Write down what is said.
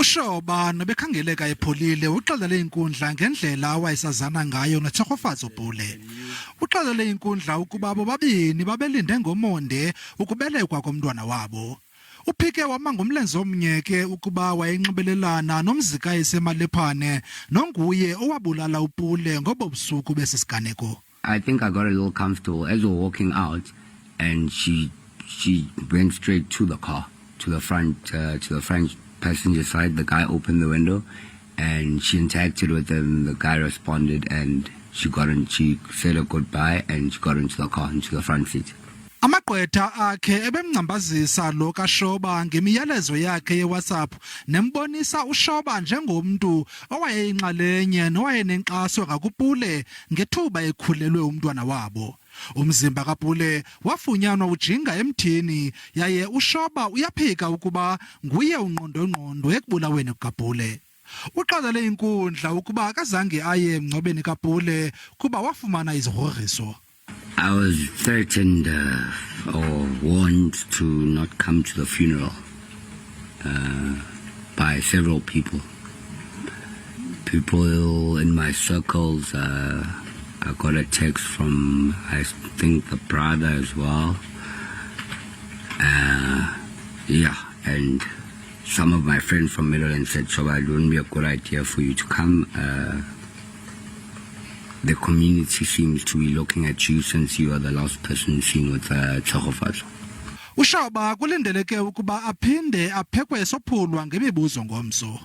uShoba nobekhangeleka epholile uxelele inkundla ngendlela awayesazana ngayo noTshegofatso Pule. Uxelele inkundla ukuba bobabini babelinde ngomonde ukubelekwa komntwana wabo. Uphike wama ngomlenze omnye ke ukuba wayenxibelelana nomzika esemalephane nonguye owabulala uPule ngobo busuku besisiganeko. I think I got a little comfortable as we were walking out, and she went straight to the car, to the front passenger side. The guy opened the window and she interacted with him. The guy responded and she said a goodbye and she got into the car, into the front seat. Amagqwetha akhe ebemngcambazisa Loka Shoba ngemiyalezo yakhe yeWhatsApp nembonisa uShoba njengomntu owayeyinxalenye nowayenenkxaso kakuPule ngethuba ekhulelwe umntwana wabo. Umzimba kaPule wafunyanwa ujinga emthini yaye uShoba uyaphika ukuba nguye ungqondongqondo ekubulaweni kukaPule. Uxelele inkundla ukuba akazange aye emngcwabeni kaPule kuba waafumana izigrogriso. I was threatened or warned to not come to the funeral by several people. People in my circles. I got a text from, I think, the brother as well. And some of my friends from Middleland said, Shoba, it wouldn't be a good idea for you to come. The community seems to be looking at you since you are the last person seen with uTshegofatso. uShoba kulindeleke ukuba aphinde aphekwe esophulwa ngemibuzo ngomso.